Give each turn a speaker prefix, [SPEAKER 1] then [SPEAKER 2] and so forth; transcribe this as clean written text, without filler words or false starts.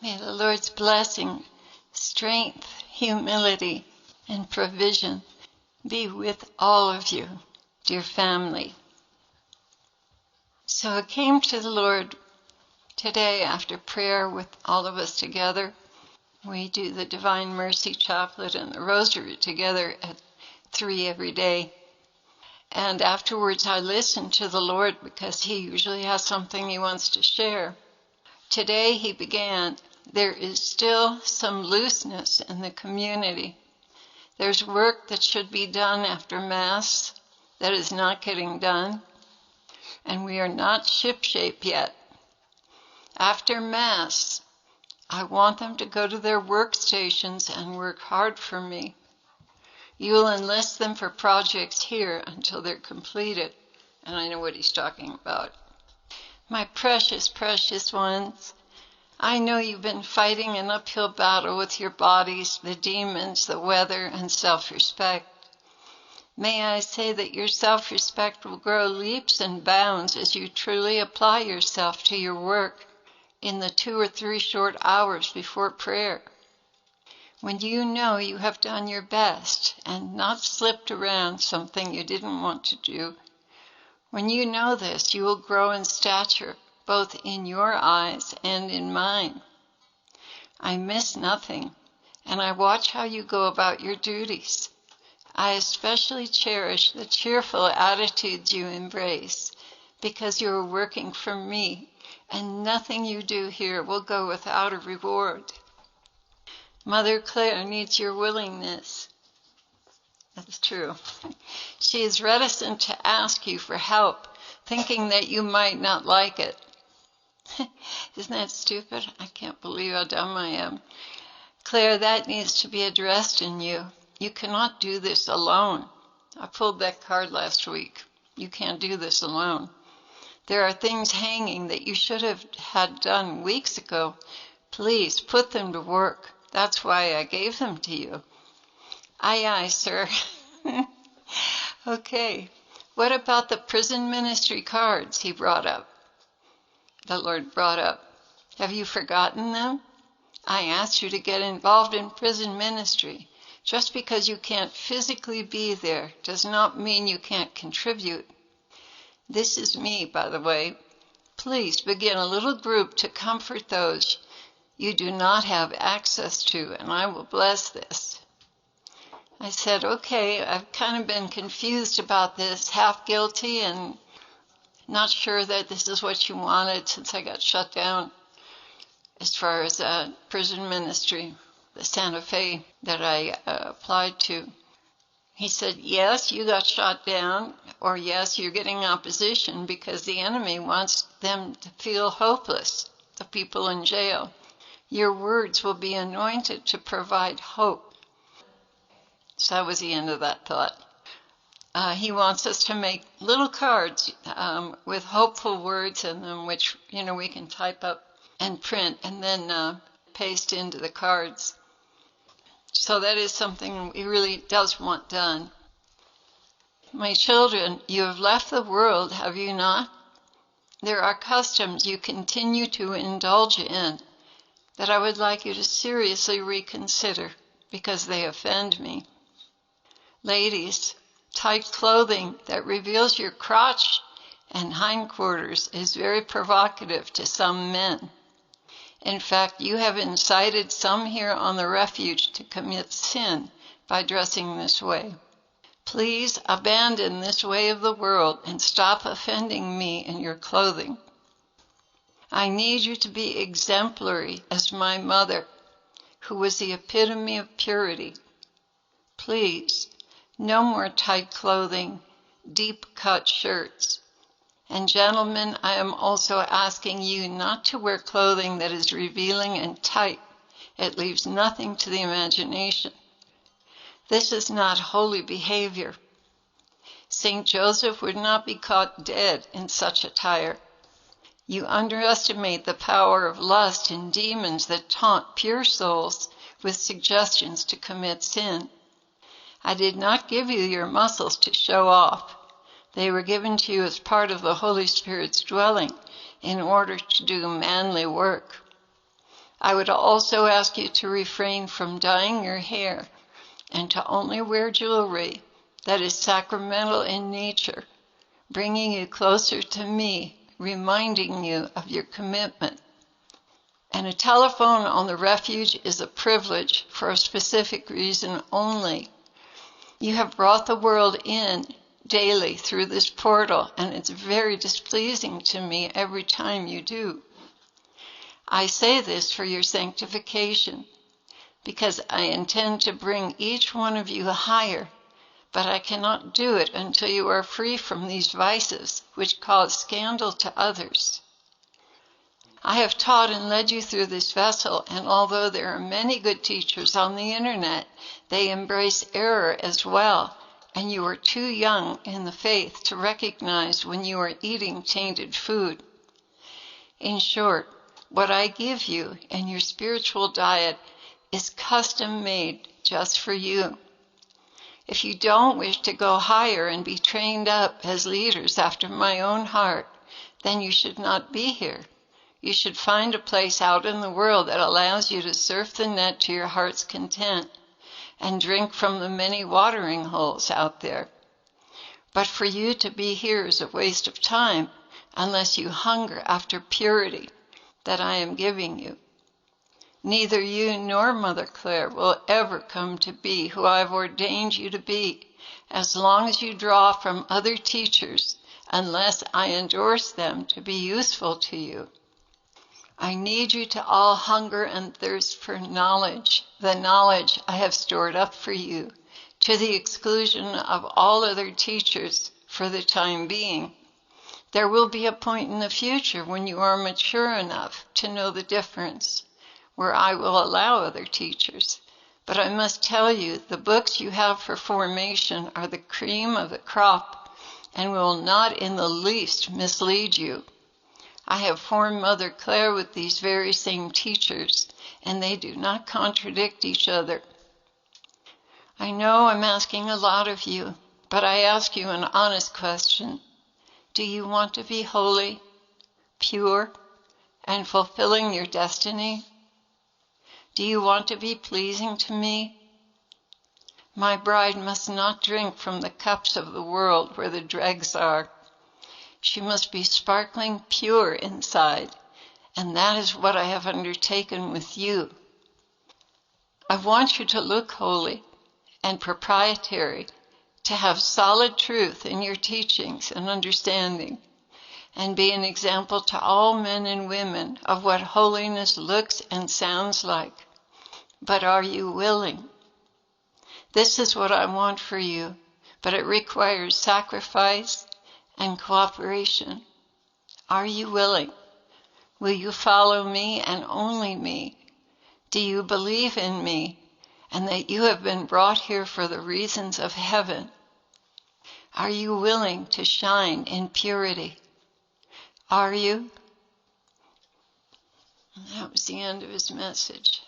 [SPEAKER 1] May the Lord's blessing, strength, humility, and provision be with all of you, dear family. So I came to the Lord today after prayer with all of us together. We do the Divine Mercy Chaplet and the Rosary together at 3 every day. And afterwards I listened to the Lord because He usually has something He wants to share. Today He began, there is still some looseness in the community. There's work that should be done after Mass that is not getting done, and we are not shipshape yet. After Mass, I want them to go to their workstations and work hard for me. You will enlist them for projects here until they're completed, and I know what He's talking about. My precious, precious ones, I know you've been fighting an uphill battle with your bodies, the demons, the weather, and self-respect. May I say that your self-respect will grow leaps and bounds as you truly apply yourself to your work in the 2 or 3 short hours before prayer. When you know you have done your best and not slipped around something you didn't want to do, when you know this, you will grow in stature, both in your eyes and in mine. I miss nothing, and I watch how you go about your duties. I especially cherish the cheerful attitudes you embrace, because you are working for me, and nothing you do here will go without a reward. Mother Claire needs your willingness. That's true. She is reticent to ask you for help, thinking that you might not like it. Isn't that stupid? I can't believe how dumb I am. Claire, that needs to be addressed in you. You cannot do this alone. I pulled that card last week. You can't do this alone. There are things hanging that you should have had done weeks ago. Please put them to work. That's why I gave them to you. Aye, aye, sir. Okay. What about the prison ministry cards he brought up? The Lord brought up. Have you forgotten them? I asked you to get involved in prison ministry. Just because you can't physically be there does not mean you can't contribute. This is me, by the way. Please begin a little group to comfort those you do not have access to, and I will bless this. I said, okay, I've kind of been confused about this, half guilty and not sure that this is what you wanted since I got shut down as far as prison ministry, the Santa Fe that I applied to. He said, yes, you got shot down, or yes, you're getting opposition because the enemy wants them to feel hopeless, the people in jail. Your words will be anointed to provide hope. So that was the end of that thought. He wants us to make little cards with hopeful words in them, which, we can type up and print and then paste into the cards. So that is something he really does want done. My children, you have left the world, have you not? There are customs you continue to indulge in that I would like you to seriously reconsider because they offend me. Ladies, tight clothing that reveals your crotch and hindquarters is very provocative to some men. In fact, you have incited some here on the refuge to commit sin by dressing this way. Please abandon this way of the world and stop offending me in your clothing. I need you to be exemplary as my mother, who was the epitome of purity. Please, no more tight clothing, deep-cut shirts. And gentlemen, I am also asking you not to wear clothing that is revealing and tight. It leaves nothing to the imagination. This is not holy behavior. St. Joseph would not be caught dead in such attire. You underestimate the power of lust and demons that taunt pure souls with suggestions to commit sin. I did not give you your muscles to show off. They were given to you as part of the Holy Spirit's dwelling in order to do manly work. I would also ask you to refrain from dyeing your hair and to only wear jewelry that is sacramental in nature, bringing you closer to me, reminding you of your commitment. And a telephone on the refuge is a privilege for a specific reason only. You have brought the world in daily through this portal, and it's very displeasing to me every time you do. I say this for your sanctification, because I intend to bring each one of you higher, but I cannot do it until you are free from these vices which cause scandal to others. I have taught and led you through this vessel, and although there are many good teachers on the internet, they embrace error as well, and you are too young in the faith to recognize when you are eating tainted food. In short, what I give you in your spiritual diet is custom made just for you. If you don't wish to go higher and be trained up as leaders after my own heart, then you should not be here. You should find a place out in the world that allows you to surf the net to your heart's content and drink from the many watering holes out there. But for you to be here is a waste of time unless you hunger after purity that I am giving you. Neither you nor Mother Claire will ever come to be who I have ordained you to be as long as you draw from other teachers unless I endorse them to be useful to you. I need you to all hunger and thirst for knowledge, the knowledge I have stored up for you, to the exclusion of all other teachers for the time being. There will be a point in the future when you are mature enough to know the difference, where I will allow other teachers. But I must tell you, the books you have for formation are the cream of the crop and will not in the least mislead you. I have formed Mother Claire with these very same teachers, and they do not contradict each other. I know I'm asking a lot of you, but I ask you an honest question. Do you want to be holy, pure, and fulfilling your destiny? Do you want to be pleasing to me? My bride must not drink from the cups of the world where the dregs are. She must be sparkling pure inside, and that is what I have undertaken with you. I want you to look holy and proprietary, to have solid truth in your teachings and understanding, and be an example to all men and women of what holiness looks and sounds like. But are you willing? This is what I want for you, but it requires sacrifice and cooperation. Are you willing? Will you follow me and only me? Do you believe in me and that you have been brought here for the reasons of heaven? Are you willing to shine in purity? Are you? And that was the end of his message.